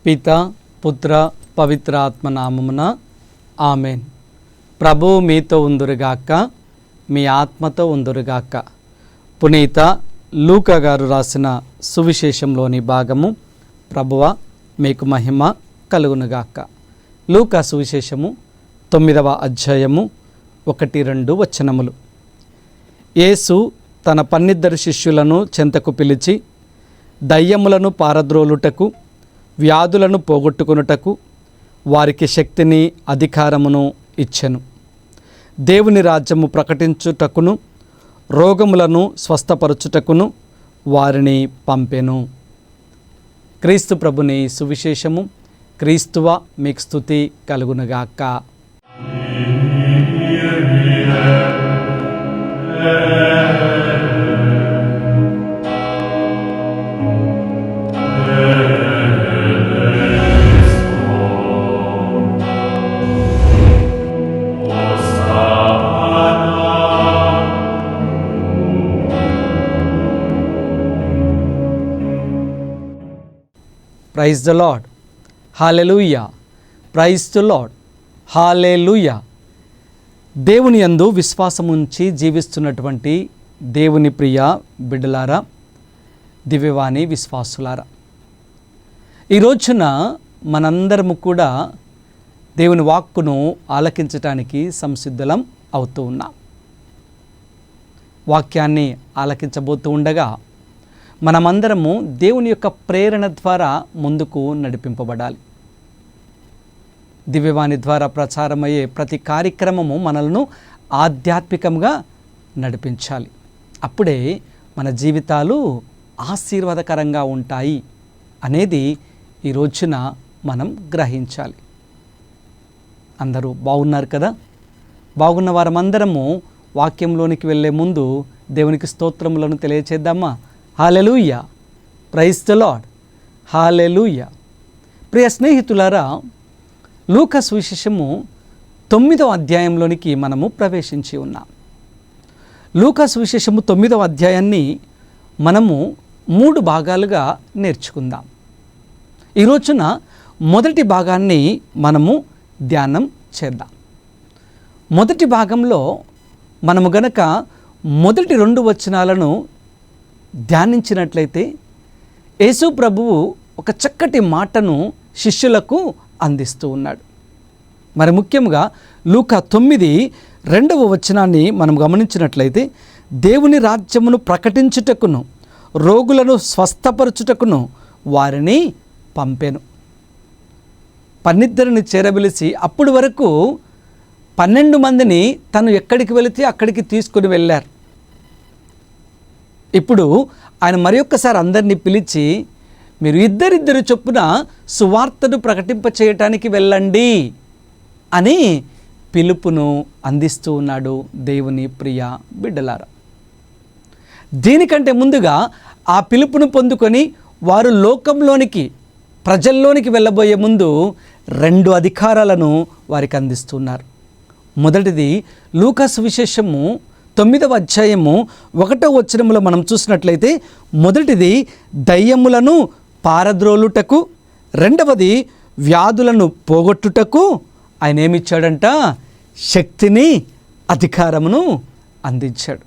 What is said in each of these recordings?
పిత పుత్ర పవిత్ర ఆత్మనామమున ఆమెన్. ప్రభువు మీతో ఉందురుగాక, మీ ఆత్మతో ఉందురుగాక. పునీత లూకా గారు రాసిన సువిశేషంలోని భాగము. ప్రభువ మీకు మహిమ కలుగునుగాక. లూకా సువిశేషము 9వ అధ్యాయము 1-2 వచనములు. యేసు తన 12 శిష్యులను చెంతకు పిలిచి, దయ్యములను పారద్రోలుటకు, వ్యాధులను పోగొట్టుకొనుటకు వారికి శక్తిని, అధికారమును ఇచ్చెను. దేవుని రాజ్యము ప్రకటించుటకును, రోగములను స్వస్థపరచుటకును వారిని పంపెను. క్రీస్తు ప్రభుని సువిశేషము. క్రీస్తువ మీకు స్తుతి కలుగునుగాక. Praise the lord. Hallelujah. Praise the lord. Hallelujah. దేవుని యందు విశ్వాసముంచి జీవిస్తున్నటువంటి దేవుని ప్రియ బిడ్డలారా, దివ్యవాణి విశ్వాసులారా, ఈ రోజున మనందరము కూడా దేవుని వాక్కును ఆలకించటానికి సంసిద్ధులం అవుతూ ఉన్నాం. వాక్యాన్ని ఆలకించబోతూ ఉండగా మనమందరము దేవుని యొక్క ప్రేరణ ద్వారా ముందుకు నడిపింపబడాలి. దివ్యవాణి ద్వారా ప్రచారమయ్యే ప్రతి కార్యక్రమము మనల్ని ఆధ్యాత్మికంగా నడిపించాలి. అప్పుడే మన జీవితాలు ఆశీర్వాదకరంగా ఉంటాయి అనేది ఈ రోజున మనం గ్రహించాలి. అందరూ బాగున్నారు కదా? బాగున్న వారమందరము వాక్యంలోనికి వెళ్ళే ముందు దేవునికి స్తోత్రములను తెలియచేద్దామా? Hallelujah. Praise the lord. Hallelujah. ప్రియ స్నేహితులారా, లూకా సువిశేషము 9వ అధ్యాయంలోనికి మనము ప్రవేశించి ఉన్నాం. లూకా సువిశేషము 9వ అధ్యాయాన్ని మనము 3 భాగాలుగా నేర్చుకుందాం. ఈ రోజున మొదటి భాగాన్ని మనము ధ్యానం చేద్దాం. మొదటి భాగంలో మనము గనక మొదటి 2 వచనాలను ధ్యానించినట్లయితే యేసు ప్రభువు ఒక చక్కటి మాటను శిష్యులకు అందిస్తూ ఉన్నాడు. మరి ముఖ్యంగా లూకా 9:2 వచనాన్ని మనం గమనించినట్లయితే, దేవుని రాజ్యమును ప్రకటించుటకును, రోగులను స్వస్థపరచుటకును వారిని పంపెను. 12 చేరబిలిసి అప్పటి వరకు 12 మందిని తను ఎక్కడికి వెళితే అక్కడికి తీసుకుని వెళ్ళారు. ఇప్పుడు ఆయన మరొక్కసారి అందరినీ పిలిచి, మీరు ఇద్దరిద్దరు చొప్పున సువార్తను ప్రకటింప చేయటానికి వెళ్ళండి అని పిలుపును అందిస్తూ ఉన్నాడు దేవుని ప్రియ బిడ్డలారా. దీనికంటే ముందుగా ఆ పిలుపును పొందుకొని వారు లోకంలోనికి, ప్రజల్లోనికి వెళ్ళబోయే ముందు 2 అధికారాలను వారికి అందిస్తున్నారు. మొదటిది లూకా సువిశేషము 9వ అధ్యాయము 1వ వచనములో మనం చూసినట్లయితే, మొదటిది దయ్యములను పారద్రోలుటకు, రెండవది వ్యాధులను పోగొట్టుటకు ఆయన ఏమిచ్చాడంట? శక్తిని, అధికారమును అందించాడు.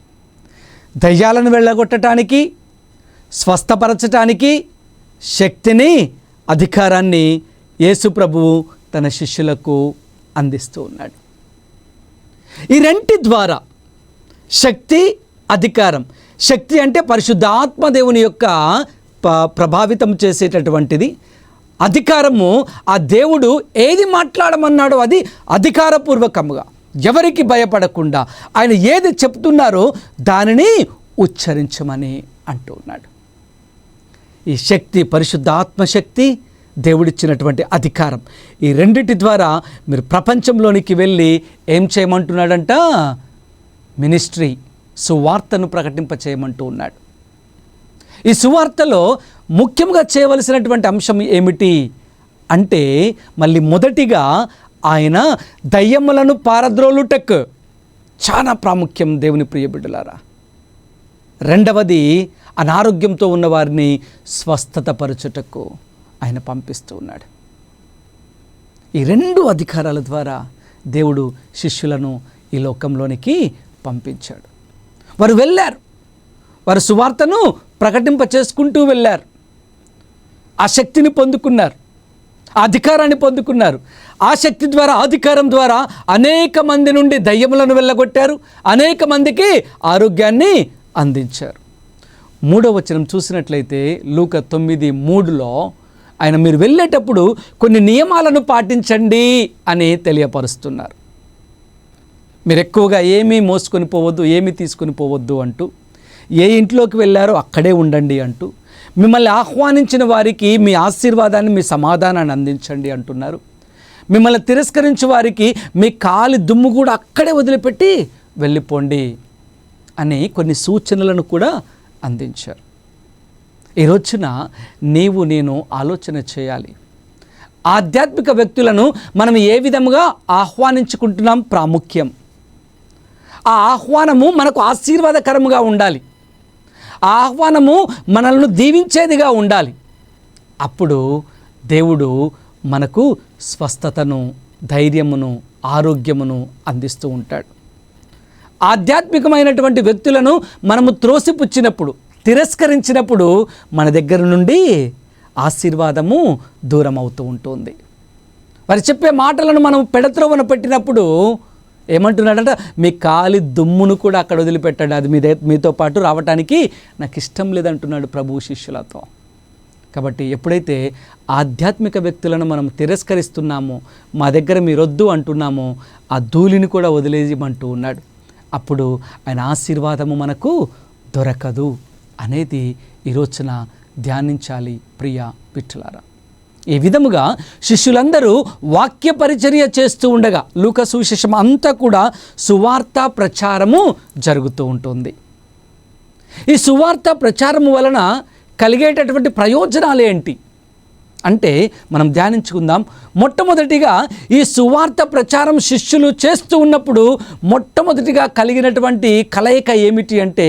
దయ్యాలను వెళ్ళగొట్టడానికి, స్వస్థపరచటానికి శక్తిని, అధికారాన్ని యేసు ప్రభువు తన శిష్యులకు అందిస్తూ ఉన్నాడు. ఈ రెంటి ద్వారా శక్తి, అధికారం. శక్తి అంటే పరిశుద్ధాత్మ దేవుని యొక్క ప్రభావితం చేసేటటువంటిది. అధికారము ఆ దేవుడు ఏది మాట్లాడమన్నాడో అది అధికారపూర్వకముగా, ఎవరికి భయపడకుండా ఆయన ఏది చెప్తున్నారో దానిని ఉచ్చరించమని అంటూ ఉన్నాడు. ఈ శక్తి, పరిశుద్ధాత్మ శక్తి, దేవుడిచ్చినటువంటి అధికారం, ఈ రెండిటి ద్వారా మీరు ప్రపంచంలోనికి వెళ్ళి ఏం చేయమంటున్నాడంట? మినిస్ట్రీ, సువార్తను ప్రకటింప చేయమంటూ ఉన్నాడు. ఈ సువార్తలో ముఖ్యంగా చేయవలసినటువంటి అంశం ఏమిటి అంటే, మళ్ళీ మొదటిగా ఆయన దయ్యములను పారద్రోలుటకు చాలా ప్రాముఖ్యం దేవుని ప్రియ బిడ్డలారా. రెండవది అనారోగ్యంతో ఉన్నవారిని స్వస్థతపరచుటకు ఆయన పంపిస్తూ ఉన్నాడు. ఈ 2 అధికారాల ద్వారా దేవుడు శిష్యులను ఈ లోకంలోనికి పంపించాడు. వారు వెళ్ళారు, వారు సువార్తను ప్రకటింప చేసుకుంటూ వెళ్ళారు. ఆ శక్తిని పొందుకున్నారు, ఆ అధికారాన్ని పొందుకున్నారు. ఆ శక్తి ద్వారా, అధికారం ద్వారా అనేక మంది నుండి దయ్యములను వెళ్ళగొట్టారు, అనేక మందికి ఆరోగ్యాన్ని అందించారు. 3వ వచనం చూసినట్లయితే లూకా 9:3లో ఆయన మీరు వెళ్ళేటప్పుడు కొన్ని నియమాలను పాటించండి అని తెలియపరుస్తున్నారు. మీరు ఎక్కువగా ఏమీ మోసుకొని పోవద్దు, ఏమీ తీసుకొని పోవద్దు అంటూ, ఏ ఇంట్లోకి వెళ్ళారో అక్కడే ఉండండి అంటూ, మిమ్మల్ని ఆహ్వానించిన వారికి మీ ఆశీర్వాదాన్ని, మీ సమాధానాన్ని అందించండి అంటున్నారు. మిమ్మల్ని తిరస్కరించే వారికి మీ కాలి దుమ్ము కూడా అక్కడే వదిలిపెట్టి వెళ్ళిపోండి అని కొన్ని సూచనలను కూడా అందించారు. ఈ రోజున నీవు నేను ఆలోచన చేయాలి. ఆధ్యాత్మిక వ్యక్తులను మనం ఏ విధముగా ఆహ్వానించుకుంటున్నాం ప్రాముఖ్యం. ఆ ఆహ్వానము మనకు ఆశీర్వాదకరముగా ఉండాలి. ఆ ఆహ్వానము మనల్ని దీవించేదిగా ఉండాలి. అప్పుడు దేవుడు మనకు స్వస్థతను, ధైర్యమును, ఆరోగ్యమును అందిస్తూ ఉంటాడు. ఆధ్యాత్మికమైనటువంటి వ్యక్తులను మనము త్రోసిపుచ్చినప్పుడు, తిరస్కరించినప్పుడు మన దగ్గర నుండి ఆశీర్వాదము దూరం అవుతూ ఉంటుంది. వారు చెప్పే మాటలను మనం పెడత్రోవన పెట్టినప్పుడు ఏమంటున్నాడంట, మీ కాలి దుమ్మును కూడా అక్కడ వదిలిపెట్టాడు, అది మీతో పాటు రావటానికి నాకు ఇష్టం లేదంటున్నాడు ప్రభు శిష్యులతో. కాబట్టి ఎప్పుడైతే ఆధ్యాత్మిక వ్యక్తులను మనం తిరస్కరిస్తున్నామో, మా దగ్గర మీరొద్దు అంటున్నామో, ఆ ధూళిని కూడా వదిలేయమంటూ ఉన్నాడు. అప్పుడు ఆయన ఆశీర్వాదము మనకు దొరకదు అనేది ఈరోజున ధ్యానించాలి ప్రియ విఠులారా. ఈ విధముగా శిష్యులందరూ వాక్య పరిచర్య చేస్తూ ఉండగా లూకా సువిశేషం అంతా కూడా సువార్త ప్రచారము జరుగుతూ ఉంటుంది. ఈ సువార్త ప్రచారము వలన కలిగేటటువంటి ప్రయోజనాలు ఏంటి అంటే మనం ధ్యానించుకుందాం. మొట్టమొదటిగా ఈ సువార్త ప్రచారం శిష్యులు చేస్తూ ఉన్నప్పుడు మొట్టమొదటిగా కలిగినటువంటి కలయిక ఏమిటి అంటే,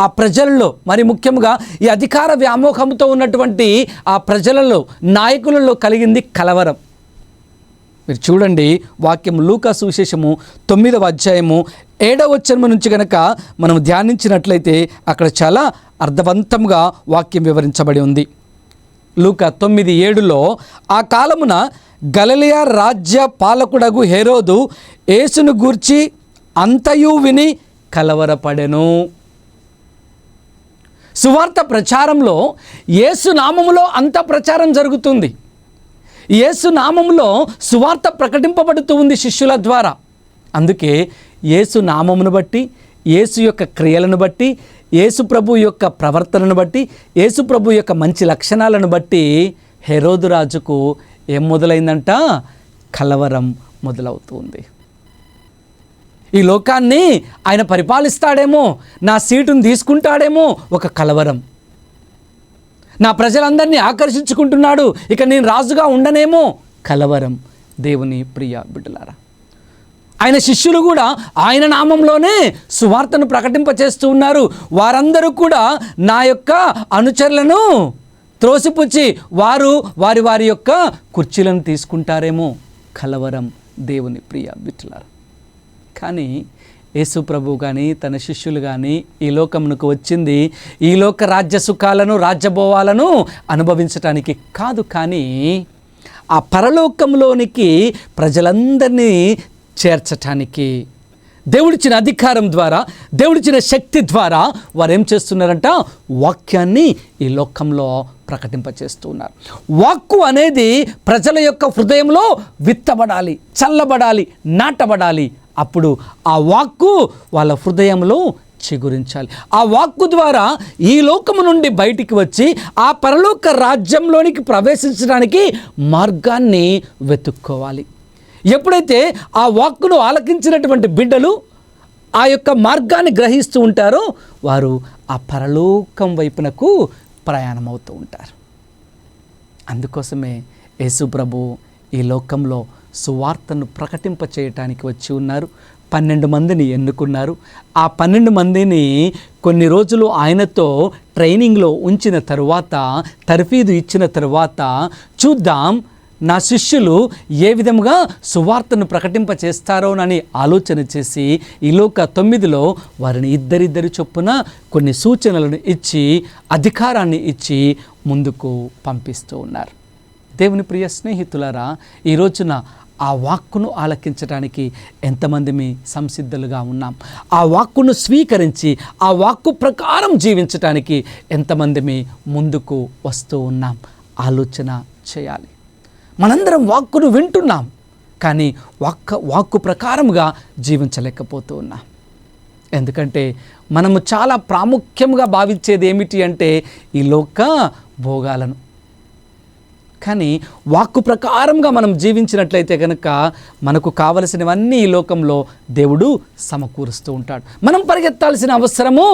ఆ ప్రజల్లో, మరి ముఖ్యంగా ఈ అధికార వ్యామోహంతో ఉన్నటువంటి ఆ ప్రజలలో, నాయకులలో కలిగింది కలవరం. మీరు చూడండి వాక్యం లూకా సువిశేషము 9వ అధ్యాయము 7వ వచనం నుంచి కనుక మనం ధ్యానించినట్లయితే అక్కడ చాలా అర్థవంతంగా వాక్యం వివరించబడి ఉంది. లూకా 9:7లో ఆ కాలమున గలిలయ రాజ్య పాలకుడగు హేరోదు యేసును గూర్చి అంతయు విని కలవరపడెను. సువార్త ప్రచారంలో యేసు నామములో అంత ప్రచారం జరుగుతుంది. యేసు నామములో సువార్త ప్రకటింపబడుతూ ఉంది శిష్యుల ద్వారా. అందుకే యేసు నామమును బట్టి, యేసు యొక్క క్రియలను బట్టి, యేసు ప్రభు యొక్క ప్రవర్తనను బట్టి, యేసు ప్రభు యొక్క మంచి లక్షణాలను బట్టి హెరోదు రాజుకు ఏం మొదలైందంట? కలవరం మొదలవుతుంది. ఈ లోకాన్ని ఆయన పరిపాలిస్తాడేమో, నా సీటును తీసుకుంటాడేమో ఒక కలవరం. నా ప్రజలందరినీ ఆకర్షించుకుంటున్నాడు, ఇక నేను రాజుగా ఉండనేమో కలవరం. దేవుని ప్రియ బిడ్డలారా, ఆయన శిష్యులు కూడా ఆయన నామంలోనే సువార్తను ప్రకటింపచేస్తూ ఉన్నారు. వారందరూ కూడా నా యొక్క అనుచరులను త్రోసిపుచ్చి వారు వారి యొక్క కుర్చీలను తీసుకుంటారేమో కలవరం. దేవుని ప్రియ బిడ్డలారా, కానీ యేసు ప్రభు కానీ తన శిష్యులు కానీ ఈ లోకమునకు వచ్చింది ఈ లోక రాజ్య సుఖాలను, రాజ్యభోవాలను అనుభవించటానికి కాదు, కానీ ఆ పరలోకంలోనికి ప్రజలందరినీ చేర్చటానికి దేవుడిచ్చిన అధికారం ద్వారా, దేవుడిచ్చిన శక్తి ద్వారా వారు ఏం చేస్తున్నారంట? వాక్యాన్ని ఈ లోకంలో ప్రకటింపచేస్తున్నారు. వాక్కు అనేది ప్రజల యొక్క హృదయంలో విత్తబడాలి, చల్లబడాలి, నాటబడాలి. అప్పుడు ఆ వాక్కు వాళ్ళ హృదయంలో చిగురించాలి. ఆ వాక్కు ద్వారా ఈ లోకము నుండి బయటికి వచ్చి ఆ పరలోక రాజ్యంలోనికి ప్రవేశించడానికి మార్గాన్ని వెతుక్కోవాలి. ఎప్పుడైతే ఆ వాక్కును ఆలకించినటువంటి బిడ్డలు ఆ యొక్క మార్గాన్ని గ్రహిస్తూ ఉంటారో వారు ఆ పరలోకం వైపునకు ప్రయాణమవుతూ ఉంటారు. అందుకోసమే యేసు ప్రభు ఈ లోకంలో సువార్తను ప్రకటింప చేయటానికి వచ్చి ఉన్నారు. 12 మందిని ఎన్నుకున్నారు. ఆ 12 మందిని కొన్ని రోజులు ఆయనతో ట్రైనింగ్లో ఉంచిన తరువాత, తర్ఫీదు ఇచ్చిన తరువాత చూద్దాం నా శిష్యులు ఏ విధముగా సువార్తను ప్రకటింపచేస్తారోనని ఆలోచన చేసి ఈ లోక 9లో వారిని ఇద్దరిద్దరి చొప్పున కొన్ని సూచనలను ఇచ్చి అధికారాన్ని ఇచ్చి ముందుకు పంపిస్తూ ఉన్నారు. దేవుని ప్రియ స్నేహితులారా, ఈ రోజున ఆ వాక్కును ఆలకించడానికి ఎంతమంది మీ సంసిద్ధులుగా ఉన్నాం? ఆ వాక్కును స్వీకరించి ఆ వాక్కు ప్రకారం జీవించడానికి ఎంతమంది మీ ముందుకు వస్తూ ఉన్నాం? ఆలోచన చేయాలి. మనందరం వాక్కును వింటున్నాం, కానీ వాక్కు ప్రకారముగా జీవించలేకపోతూ ఉన్నాం. ఎందుకంటే మనము చాలా ప్రాముఖ్యంగా భావించేది ఏమిటి అంటే ఈ లోక భోగాలను. కానీ వాక్కు ప్రకారంగా మనం జీవించినట్లయితే కనుక మనకు కావలసినవన్నీ ఈ లోకంలో దేవుడు సమకూరుస్తూ ఉంటాడు. మనం పరిగెత్తాల్సిన అవసరము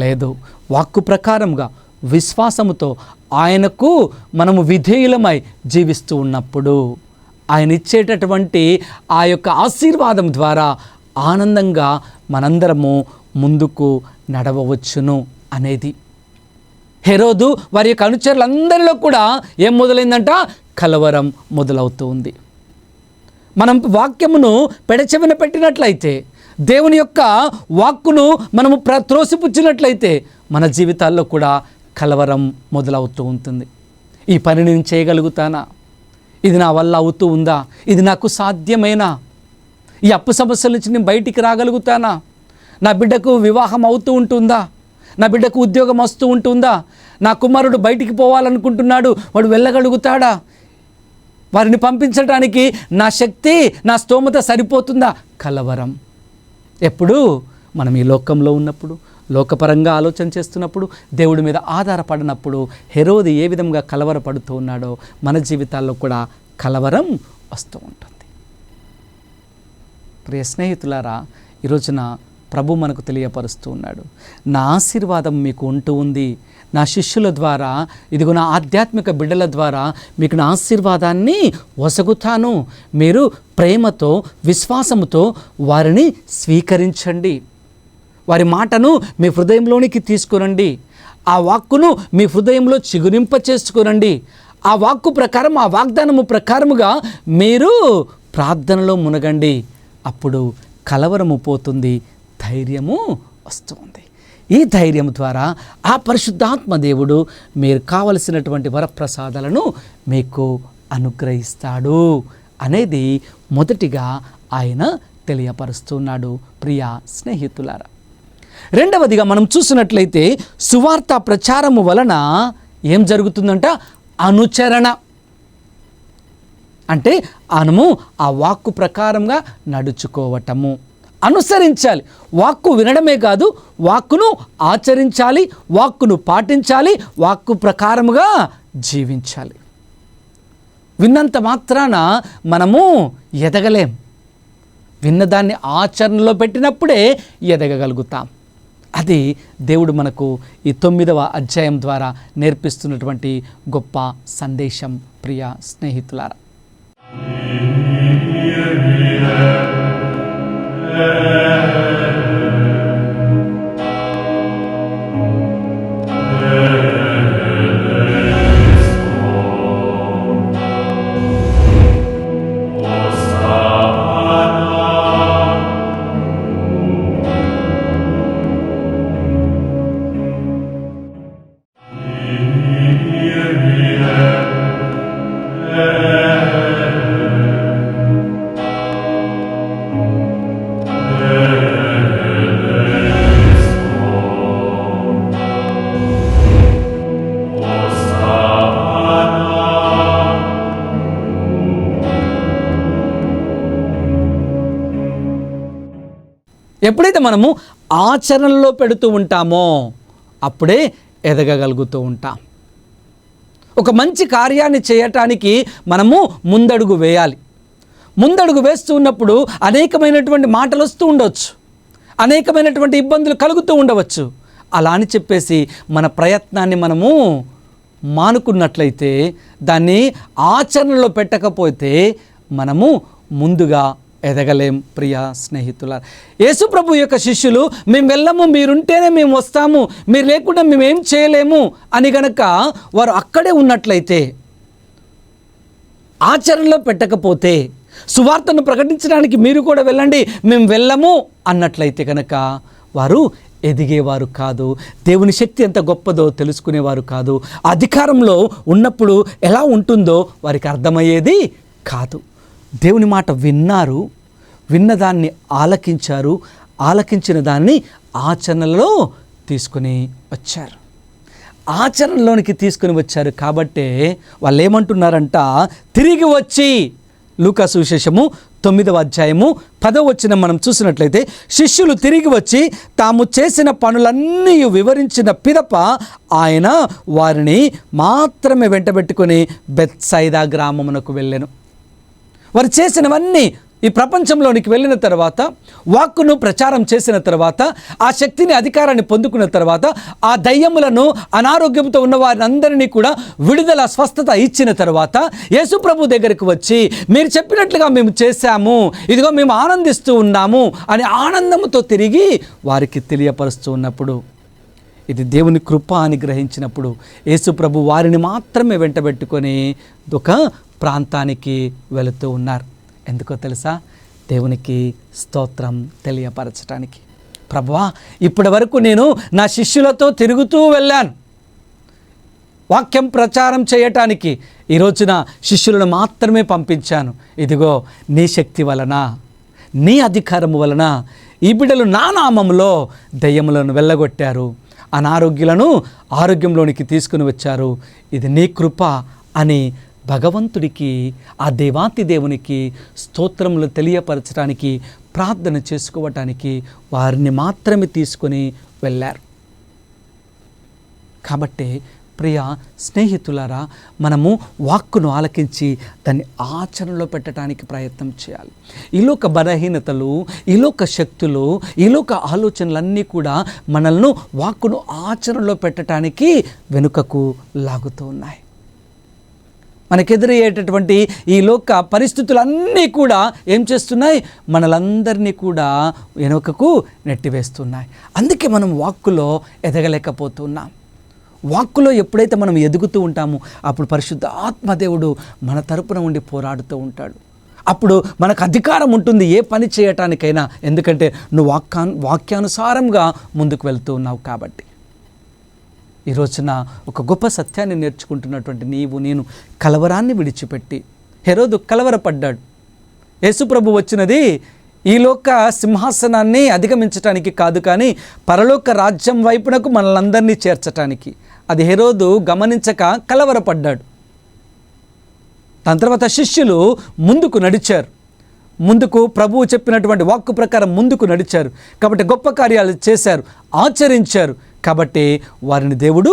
లేదు. వాక్కు ప్రకారంగా విశ్వాసముతో ఆయనకు మనము విధేయులమై జీవిస్తూ ఉన్నప్పుడు ఆయన ఇచ్చేటటువంటి ఆ యొక్క ఆశీర్వాదం ద్వారా ఆనందంగా మనందరము ముందుకు నడవవచ్చును అనేది. హెరోదు వారి యొక్క అనుచరులందరిలో కూడా ఏం మొదలైందంట? కలవరం మొదలవుతూ ఉంది. మనం వాక్యమును పెడచెవిన పెట్టినట్లయితే, దేవుని యొక్క వాక్కును మనము త్రోసిపుచ్చినట్లయితే మన జీవితాల్లో కూడా కలవరం మొదలవుతూ ఉంటుంది. ఈ పని నేను చేయగలుగుతానా? ఇది నా వల్ల అవుతూ ఉందా? ఇది నాకు సాధ్యమేనా? ఈ అప్పు సమస్యల నుంచి నేను బయటికి రాగలుగుతానా? నా బిడ్డకు వివాహం అవుతూ ఉంటుందా? నా బిడ్డకు ఉద్యోగం వస్తూ ఉంటుందా? నా కుమారుడు బయటికి పోవాలనుకుంటున్నాడు, వాడు వెళ్ళగలుగుతాడా? వారిని పంపించడానికి నా శక్తి, నా స్తోమత సరిపోతుందా? కలవరం. ఎప్పుడు మనం ఈ లోకంలో ఉన్నప్పుడు, లోకపరంగా ఆలోచన చేస్తున్నప్పుడు, దేవుడి మీద ఆధారపడినప్పుడు హెరోదు ఏ విధంగా కలవరపడుతూ ఉన్నాడో మన జీవితాల్లో కూడా కలవరం వస్తూ ఉంటుంది. ప్రియ స్నేహితులారా, ఈరోజున ప్రభు మనకు తెలియపరుస్తూ ఉన్నాడు, నా ఆశీర్వాదం మీకు ఉంటూ ఉంది. నా శిష్యుల ద్వారా, ఇదిగో నా ఆధ్యాత్మిక బిడ్డల ద్వారా మీకు నా ఆశీర్వాదాన్ని వసగుతాను. మీరు ప్రేమతో, విశ్వాసముతో వారిని స్వీకరించండి. వారి మాటను మీ హృదయంలోనికి తీసుకురండి. ఆ వాక్కును మీ హృదయంలో చిగురింప చేసుకురండి. ఆ వాక్కు ప్రకారం, ఆ వాగ్దానము ప్రకారముగా మీరు ప్రార్థనలో మునగండి. అప్పుడు కలవరము పోతుంది, ధైర్యము వస్తుంది. ఈ ధైర్యం ద్వారా ఆ పరిశుద్ధాత్మ దేవుడు మీరు కావలసినటువంటి వరప్రసాదాలను మీకు అనుగ్రహిస్తాడు అనేది మొదటిగా ఆయన తెలియపరుస్తున్నాడు. ప్రియ స్నేహితులారా, రెండవదిగా మనం చూసినట్లయితే సువార్త ప్రచారము వలన ఏం జరుగుతుందంట? అనుచరణ. అంటే మనము ఆ వాక్కు ప్రకారంగా నడుచుకోవటము, అనుసరించాలి. వాక్కు వినడమే కాదు, వాక్కును ఆచరించాలి, వాక్కును పాటించాలి, వాక్కు ప్రకారముగా జీవించాలి. విన్నంత మాత్రాన మనము ఎదగలేం. విన్నదాన్ని ఆచరణలో పెట్టినప్పుడే ఎదగగలుగుతాం. అది దేవుడు మనకు ఈ 9వ అధ్యాయం ద్వారా నేర్పిస్తున్నటువంటి గొప్ప సందేశం. ప్రియ స్నేహితులారా, ఎప్పుడైతే మనము ఆచరణలో పెడుతూ ఉంటామో అప్పుడే ఎదగగలుగుతూ ఉంటాం. ఒక మంచి కార్యాన్ని చేయటానికి మనము ముందడుగు వేయాలి. ముందడుగు వేస్తూ ఉన్నప్పుడు అనేకమైనటువంటి మాటలు వస్తూ ఉండవచ్చు, అనేకమైనటువంటి ఇబ్బందులు కలుగుతూ ఉండవచ్చు. అలా అని చెప్పేసి మన ప్రయత్నాన్ని మనము మానుకున్నట్లయితే, దాన్ని ఆచరణలో పెట్టకపోతే మనము ముందుగా ఎదగలేం. ప్రియ స్నేహితుల, యేసు ప్రభు యొక్క శిష్యులు మేము వెళ్ళము, మీరుంటేనే మేము వస్తాము, మీరు లేకుండా మేమేం చేయలేము అని గనక వారు అక్కడే ఉన్నట్లయితే, ఆచరణలో పెట్టకపోతే, సువార్తను ప్రకటించడానికి మీరు కూడా వెళ్ళండి, మేము వెళ్ళము అన్నట్లయితే కనుక వారు ఎదిగేవారు కాదు. దేవుని శక్తి ఎంత గొప్పదో తెలుసుకునేవారు కాదు. అధికారంలో ఉన్నప్పుడు ఎలా ఉంటుందో వారికి అర్థమయ్యేది కాదు. దేవుని మాట విన్నారు, విన్నదాన్ని ఆలకించారు, ఆలకించిన దాన్ని ఆచరణలో తీసుకుని వచ్చారు. ఆచరణలోనికి తీసుకుని వచ్చారు కాబట్టే వాళ్ళు ఏమంటున్నారంట, తిరిగి వచ్చి, లూకా సువిశేషము 9వ అధ్యాయము 10వ వచనం మనం చూసినట్లయితే, శిష్యులు తిరిగి వచ్చి తాము చేసిన పనులన్నీ వివరించిన పిదప ఆయన వారిని మాత్రమే వెంటబెట్టుకొని బెత్సైదా గ్రామమునకు వెళ్ళెను. వారు చేసినవన్నీ ఈ ప్రపంచంలోనికి వెళ్ళిన తర్వాత, వాక్కును ప్రచారం చేసిన తర్వాత, ఆ శక్తిని, అధికారాన్ని పొందుకున్న తర్వాత, ఆ దయ్యములను, అనారోగ్యంతో ఉన్న వారిని అందరినీ కూడా విడుదల, స్వస్థత ఇచ్చిన తర్వాత యేసు ప్రభు దగ్గరికి వచ్చి, మీరు చెప్పినట్లుగా మేము చేశాము, ఇదిగో మేము ఆనందిస్తూ ఉన్నాము అని ఆనందంతో తిరిగి వారికి తెలియపరుస్తూ ఉన్నప్పుడు, ఇది దేవుని కృప అని గ్రహించినప్పుడు యేసు ప్రభు వారిని మాత్రమే వెంటబెట్టుకొని ఒక ప్రాంతానికి వెళుతూ ఉన్నారు. ఎందుకో తెలుసా? దేవునికి స్తోత్రం తెలియపరచడానికి. ప్రభువా, ఇప్పటి వరకు నేను నా శిష్యులతో తిరుగుతూ వెళ్ళాను వాక్యం ప్రచారం చేయటానికి, ఈ రోజున శిష్యులను మాత్రమే పంపించాను. ఇదిగో నీ శక్తి వలన, నీ అధికారము వలన ఈ బిడ్డలు నా నామములో దయ్యములను వెళ్ళగొట్టారు, అనారోగ్యులను ఆరోగ్యంలోనికి తీసుకుని వచ్చారు. ఇది నీ కృప అని భగవంతుడికి, ఆ దేవాతి దేవునికి స్తోత్రములు తెలియపరచడానికి, ప్రార్థన చేసుకోవటానికి వారిని మాత్రమే తీసుకొని వెళ్ళారు. కాబట్టి ప్రియ స్నేహితులారా, మనము వాక్కును ఆలకించి దాన్ని ఆచరణలో పెట్టడానికి ప్రయత్నం చేయాలి. ఈలోక బలహీనతలు, ఈలోక శక్తులు, ఈలోక ఆలోచనలన్నీ కూడా మనల్ని వాక్కును ఆచరణలో పెట్టడానికి వెనుకకు లాగుతూ ఉన్నాయి. మనకెదురయ్యేటటువంటి ఈ లోక పరిస్థితులన్నీ కూడా ఏం చేస్తున్నాయి? మనలందరినీ కూడా వెనుకకు నెట్టివేస్తున్నాయి. అందుకే మనం వాక్కులో ఎదగలేకపోతున్నాం. వాక్కులో ఎప్పుడైతే మనం ఎదుగుతూ ఉంటామో అప్పుడు పరిశుద్ధ ఆత్మదేవుడు మన తరపున ఉండి పోరాడుతూ ఉంటాడు. అప్పుడు మనకు అధికారం ఉంటుంది ఏ పని చేయటానికైనా, ఎందుకంటే నువ్వు వాక్యానుసారంగా ముందుకు వెళ్తూ ఉన్నావు కాబట్టి. ఈ రోజున ఒక గొప్ప సత్యాన్ని నేర్చుకుంటున్నటువంటి నీవు నేను కలవరాన్ని విడిచిపెట్టి, హెరోదు కలవరపడ్డాడు. యేసుప్రభు వచ్చినది ఈ లోక సింహాసనాన్ని అధిగమించటానికి కాదు, కానీ పరలోక రాజ్యం వైపునకు మనలందరినీ చేర్చటానికి. అది హెరోదు గమనించక కలవరపడ్డాడు. దాని తర్వాత శిష్యులు ముందుకు నడిచారు, ముందుకు ప్రభువు చెప్పినటువంటి వాక్కు ప్రకారం ముందుకు నడిచారు కాబట్టి గొప్ప కార్యాలు చేశారు, ఆచరించారు కాబట్టి వారిని దేవుడు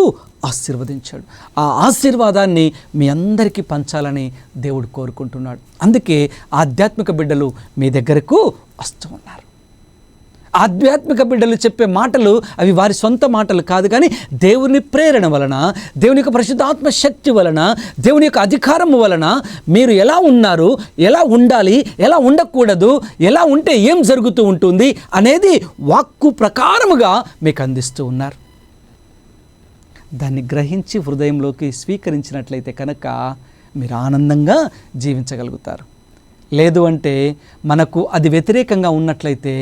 ఆశీర్వదించాడు. ఆ ఆశీర్వాదాన్ని మీ అందరికీ పంచాలని దేవుడు కోరుకుంటున్నాడు. అందుకే ఆధ్యాత్మిక బిడ్డలు మీ దగ్గరకు వస్తూ ఉన్నారు. ఆధ్యాత్మిక బిడ్డలు చెప్పే మాటలు అవి వారి సొంత మాటలు కాదు, కానీ దేవుని ప్రేరణ వలన, దేవుని యొక్క పరిశుద్ధాత్మ శక్తి వలన, దేవుని యొక్క అధికారము వలన మీరు ఎలా ఉన్నారు, ఎలా ఉండాలి, ఎలా ఉండకూడదు, ఎలా ఉంటే ఏం జరుగుతూ ఉంటుంది అనేది వాక్కు ప్రకారముగా మీకు అందిస్తూ ఉన్నారు. దాన్ని గ్రహించి హృదయంలోకి స్వీకరించినట్లయితే కనుక మీరు ఆనందంగా జీవించగలుగుతారు. లేదు అంటే మనకు అది వ్యతిరేకంగా ఉన్నట్లయితే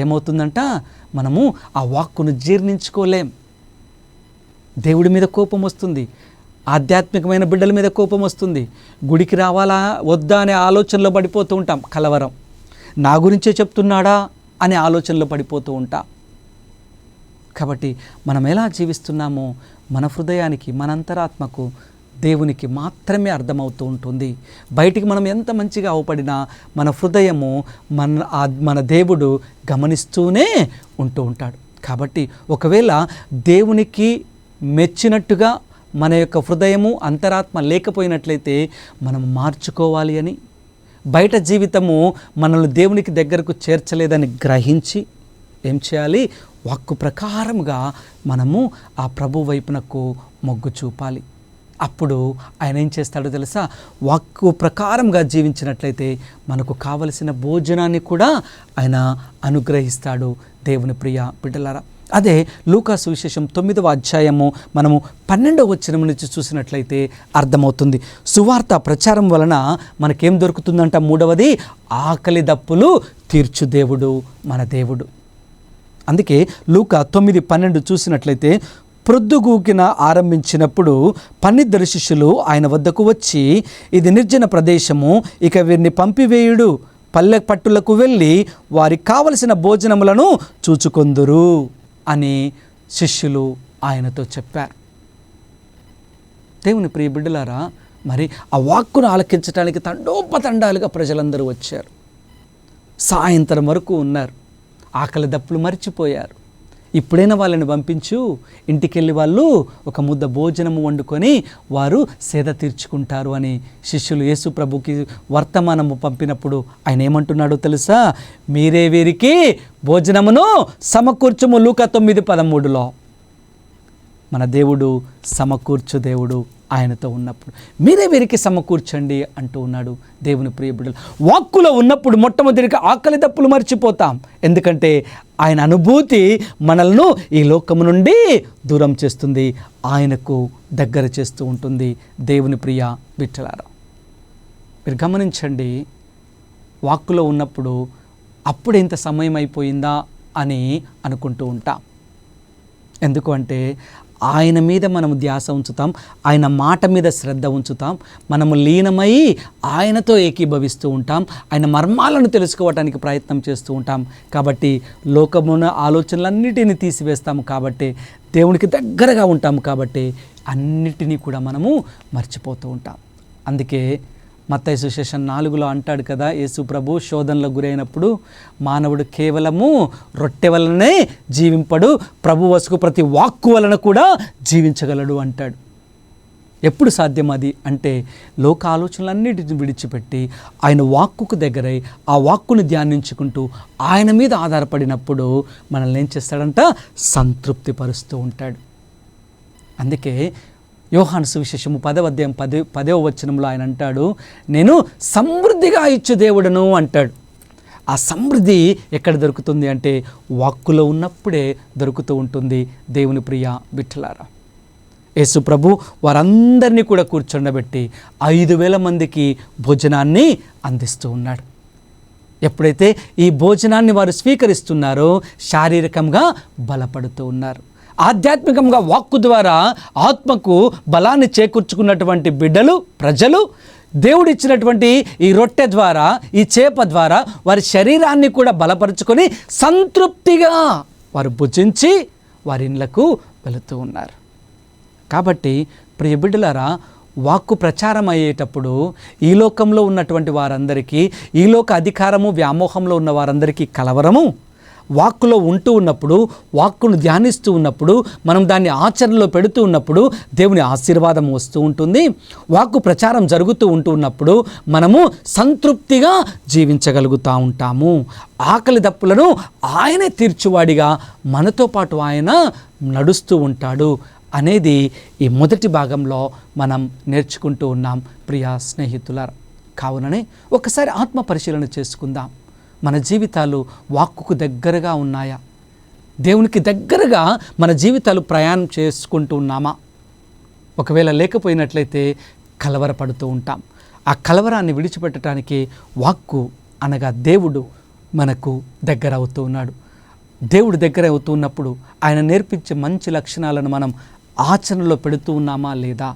ఏమవుతుందంట, మనము ఆ వాక్కును జీర్ణించుకోలేం. దేవుడి మీద కోపం వస్తుంది, ఆధ్యాత్మికమైన బిడ్డల మీద కోపం వస్తుంది. గుడికి రావాలా వద్దా అనే ఆలోచనలో పడిపోతూ ఉంటాం. కలవరం, నా గురించే చెప్తున్నాడా అనే ఆలోచనలో పడిపోతూ ఉంటాం. కాబట్టి మనం ఎలా జీవిస్తున్నామో మన హృదయానికి, మన అంతరాత్మకు, దేవునికి మాత్రమే అర్థమవుతూ ఉంటుంది. బయటికి మనం ఎంత మంచిగా అవపడినా మన హృదయము, మన దేవుడు గమనిస్తూనే ఉంటూ ఉంటాడు. కాబట్టి ఒకవేళ దేవునికి మెచ్చినట్టుగా మన యొక్క హృదయము, అంతరాత్మ లేకపోయినట్లయితే మనం మార్చుకోవాలి అని, బయట జీవితము మనల్ని దేవునికి దగ్గరకు చేర్చలేదని గ్రహించి ఏం చేయాలి? వాక్కు ప్రకారముగా మనము ఆ ప్రభు వైపునకు మొగ్గు చూపాలి. అప్పుడు ఆయన ఏం చేస్తాడో తెలుసా? వాక్కు ప్రకారంగా జీవించినట్లయితే మనకు కావలసిన భోజనాన్ని కూడా ఆయన అనుగ్రహిస్తాడు. దేవుని ప్రియ బిడ్డలారా, అదే లూకా సువిశేషం 9వ అధ్యాయము మనము 12వ వచనం నుంచి చూసినట్లయితే అర్థమవుతుంది. సువార్త ప్రచారం వలన మనకేం దొరుకుతుందంట? మూడవది, ఆకలి దప్పులు తీర్చు దేవుడు మన దేవుడు. అందుకే లూకా 9:12 చూసినట్లయితే, ప్రొద్దుగూకిన ఆరంభించినప్పుడు 12 శిష్యులు ఆయన వద్దకు వచ్చి, ఇది నిర్జన ప్రదేశము, ఇక వీరిని పంపివేయుడు, పల్లె పట్టులకు వెళ్ళి వారికి కావలసిన భోజనములను చూచుకొందురు అని శిష్యులు ఆయనతో చెప్పారు. దేవుని ప్రియ బిడ్డలారా, మరి ఆ వాక్కును ఆలకించడానికి తండోపతండాలుగా ప్రజలందరూ వచ్చారు. సాయంత్రం వరకు ఉన్నారు. ఆకలి దప్పులు మర్చిపోయారు. ఇప్పుడైనా వాళ్ళని పంపించు, ఇంటికెళ్ళి వాళ్ళు ఒక ముద్ద భోజనము వండుకొని వారు సేద తీర్చుకుంటారు అని శిష్యులు యేసు ప్రభుకి వర్తమానము పంపినప్పుడు ఆయన ఏమంటున్నాడో తెలుసా? మీరే వీరికి భోజనమును సమకూర్చుము. లూకా 9:13 మన దేవుడు సమకూర్చు దేవుడు. ఆయనతో ఉన్నప్పుడు మీరే వీరికి సమకూర్చండి అంటూ ఉన్నాడు. దేవుని ప్రియ బిడ్డలు, వాక్కులో ఉన్నప్పుడు మొట్టమొదటిగా ఆకలి దప్పులు మర్చిపోతాం. ఎందుకంటే ఆయన అనుభూతి మనల్ని ఈ లోకము నుండి దూరం చేస్తుంది, ఆయనకు దగ్గర చేస్తూ ఉంటుంది. దేవుని ప్రియ బిడ్డలారా, మీరు గమనించండి, వాక్కులో ఉన్నప్పుడు అప్పుడు ఇంత సమయం అయిపోయిందా అని అనుకుంటూ ఉంటాం. ఎందుకు అంటే ఆయన మీద మనము ధ్యాస ఉంచుతాం, ఆయన మాట మీద శ్రద్ధ ఉంచుతాం, మనము లీనమై ఆయనతో ఏకీభవిస్తూ ఉంటాం, ఆయన మర్మాలను తెలుసుకోవడానికి ప్రయత్నం చేస్తూ ఉంటాం. కాబట్టి లోకమున ఆలోచనలన్నిటినీ తీసివేస్తాము, కాబట్టి దేవునికి దగ్గరగా ఉంటాము, కాబట్టి అన్నిటినీ కూడా మనము మర్చిపోతూ ఉంటాం. అందుకే మత్తయి సువిశేషం 4లో అంటాడు కదా యేసు ప్రభు, శోధనలకు గురైనప్పుడు మానవుడు కేవలము రొట్టె వలనే జీవింపడు, ప్రభు వసుకు ప్రతి వాక్కు వలన కూడా జీవించగలడు అంటాడు. ఎప్పుడు సాధ్యం అది అంటే లోక ఆలోచనలన్నిటిని విడిచిపెట్టి ఆయన వాక్కుకు దగ్గరై ఆ వాక్కుని ధ్యానించుకుంటూ ఆయన మీద ఆధారపడినప్పుడు మనల్ని ఏం చేస్తాడంట? సంతృప్తి పరుస్తూ ఉంటాడు. అందుకే యోహాను సువిశేషము 10వ అధ్యాయం 10వ వచనంలో ఆయన అంటాడు, నేను సమృద్ధిగా ఇచ్చు దేవుడను అంటాడు. ఆ సమృద్ధి ఎక్కడ దొరుకుతుంది అంటే వాక్కులో ఉన్నప్పుడే దొరుకుతూ ఉంటుంది. దేవుని ప్రియ బిడ్డలారా, యేసు ప్రభు వారందరినీ కూడా కూర్చొండబెట్టి 5,000 మందికి భోజనాన్ని అందిస్తూ ఉన్నాడు. ఎప్పుడైతే ఈ భోజనాన్ని వారు స్వీకరిస్తున్నారో శారీరకంగా బలపడుతూ ఉన్నారు. ఆధ్యాత్మికంగా వాక్కు ద్వారా ఆత్మకు బలాన్ని చేకూర్చుకున్నటువంటి బిడ్డలు, ప్రజలు దేవుడిచ్చినటువంటి ఈ రొట్టె ద్వారా, ఈ చేప ద్వారా వారి శరీరాన్ని కూడా బలపరుచుకొని సంతృప్తిగా వారు భుజించి వారి ఇళ్ళకు వెళుతూ ఉన్నారు. కాబట్టి ప్రియ బిడ్డలారా, వాక్కు ప్రచారం అయ్యేటప్పుడు ఈ లోకంలో ఉన్నటువంటి వారందరికీ, ఈ లోక అధికారము వ్యామోహంలో ఉన్న వారందరికీ కలవరము, వాక్కులో ఉంటూ ఉన్నప్పుడు, వాక్కును ధ్యానిస్తూ ఉన్నప్పుడు, మనం దాన్ని ఆచరణలో పెడుతూ ఉన్నప్పుడు దేవుని ఆశీర్వాదం వస్తూ ఉంటుంది. వాక్కు ప్రచారం జరుగుతూ ఉన్నప్పుడు మనము సంతృప్తిగా జీవించగలుగుతూ ఉంటాము. ఆకలి దప్పులను ఆయనే తీర్చువాడిగా మనతో పాటు ఆయన నడుస్తూ ఉంటాడు అనేది ఈ మొదటి భాగంలో మనం నేర్చుకుంటూ ఉన్నాం ప్రియా స్నేహితులారా. కావుననే ఒకసారి ఆత్మ పరిశీలన చేసుకుందాం. మన జీవితాలు వాక్కుకు దగ్గరగా ఉన్నాయా? దేవునికి దగ్గరగా మన జీవితాలు ప్రయాణం చేసుకుంటూ ఉన్నామా? ఒకవేళ లేకపోయినట్లయితే కలవరపడుతూ ఉంటాం. ఆ కలవరాన్ని విడిచిపెట్టడానికి వాక్కు అనగా దేవుడు మనకు దగ్గర అవుతూ ఉన్నాడు. దేవుడు దగ్గర అవుతూ ఉన్నప్పుడు ఆయన నేర్పించే మంచి లక్షణాలను మనం ఆచరణలో పెడుతూ ఉన్నామా లేదా?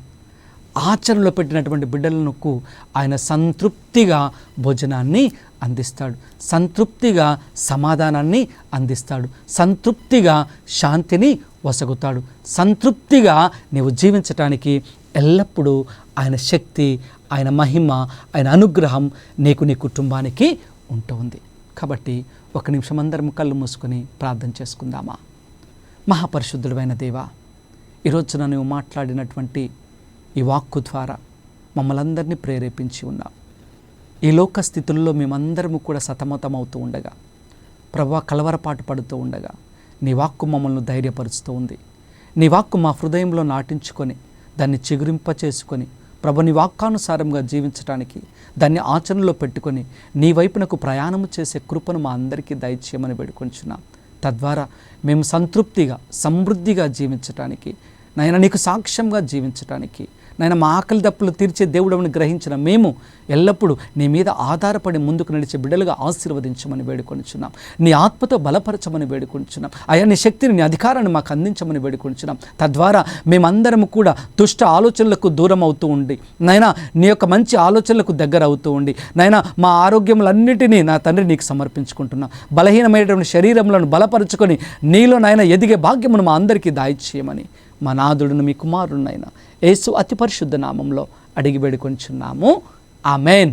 ఆచరణలో పెట్టినటువంటి బిడ్డలకు ఆయన సంతృప్తిగా భోజనాన్ని అందిస్తాడు, సంతృప్తిగా సమాధానాన్ని అందిస్తాడు, సంతృప్తిగా శాంతిని వసగుతాడు, సంతృప్తిగా నీవు జీవించటానికి ఎల్లప్పుడూ ఆయన శక్తి, ఆయన మహిమ, ఆయన అనుగ్రహం నీకు, నీ కుటుంబానికి ఉంటుంది. కాబట్టి ఒక నిమిషం అందరం కళ్ళు మూసుకొని ప్రార్థన చేసుకుందామా? మహాపరిశుద్ధుడైన దేవా, ఈరోజున నువ్వు మాట్లాడినటువంటి ఈ వాక్కు ద్వారా మమ్మల్ని అందరినీ ప్రేరేపించి ఉన్నావు. ఈ లోక స్థితుల్లో మేమందరము కూడా సతమతమవుతూ ఉండగా, ప్రభువా కలవరపాటు పడుతూ ఉండగా నీ వాక్కు మమ్మల్ని ధైర్యపరుస్తూ ఉంది. నీ వాక్కు మా హృదయంలో నాటించుకొని దాన్ని చిగురింప చేసుకొని ప్రభు నీ వాక్కానుసారంగా జీవించడానికి, దాన్ని ఆచరణలో పెట్టుకొని నీ వైపునకు ప్రయాణము చేసే కృపను మా అందరికీ దయచేయమని వేడుకొంచున్నాం. తద్వారా మేము సంతృప్తిగా సమృద్ధిగా జీవించటానికి, నాయన నీకు సాక్ష్యంగా జీవించటానికి, నాయన మా ఆకలి దప్పులు తీర్చే దేవుడవని గ్రహించిన మేము ఎల్లప్పుడూ నీ మీద ఆధారపడి ముందుకు నడిచే బిడ్డలుగా ఆశీర్వదించమని వేడుకొనిచున్నాం. నీ ఆత్మతో బలపరచమని వేడుకొనిచున్నాం. అయా నీ శక్తిని, నీ అధికారాన్ని మాకు అందించమని వేడుకొనిచున్నాం. తద్వారా మేమందరం కూడా దుష్ట ఆలోచనలకు దూరం అవుతూ ఉండి, నాయన నీ యొక్క మంచి ఆలోచనలకు దగ్గర అవుతూ ఉండి, నాయన మా ఆరోగ్యములన్నిటినీ నా తండ్రి నీకు సమర్పించుకుంటున్నాం. బలహీనమైనటువంటి శరీరములను బలపరుచుకొని నీలో నాయన ఎదిగే భాగ్యమును మా అందరికీ దాయిచేయమని మా నాదుడును మీ కుమారుడునైనా యేసు అతి పరిశుద్ధ నామంలో అడిగి వేడుకొంచున్నాము. Amen,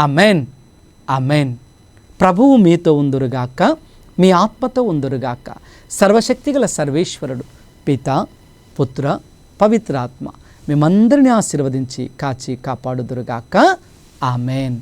amen, amen. ప్రభువు మీతో ఉందురుగాక, మీ ఆత్మతో ఉందురుగాక. సర్వశక్తిగల సర్వేశ్వరుడు పిత, పుత్ర, పవిత్రాత్మ మిమ్మందరినీ ఆశీర్వదించి కాచి కాపాడుదురుగాక. ఆమెన్.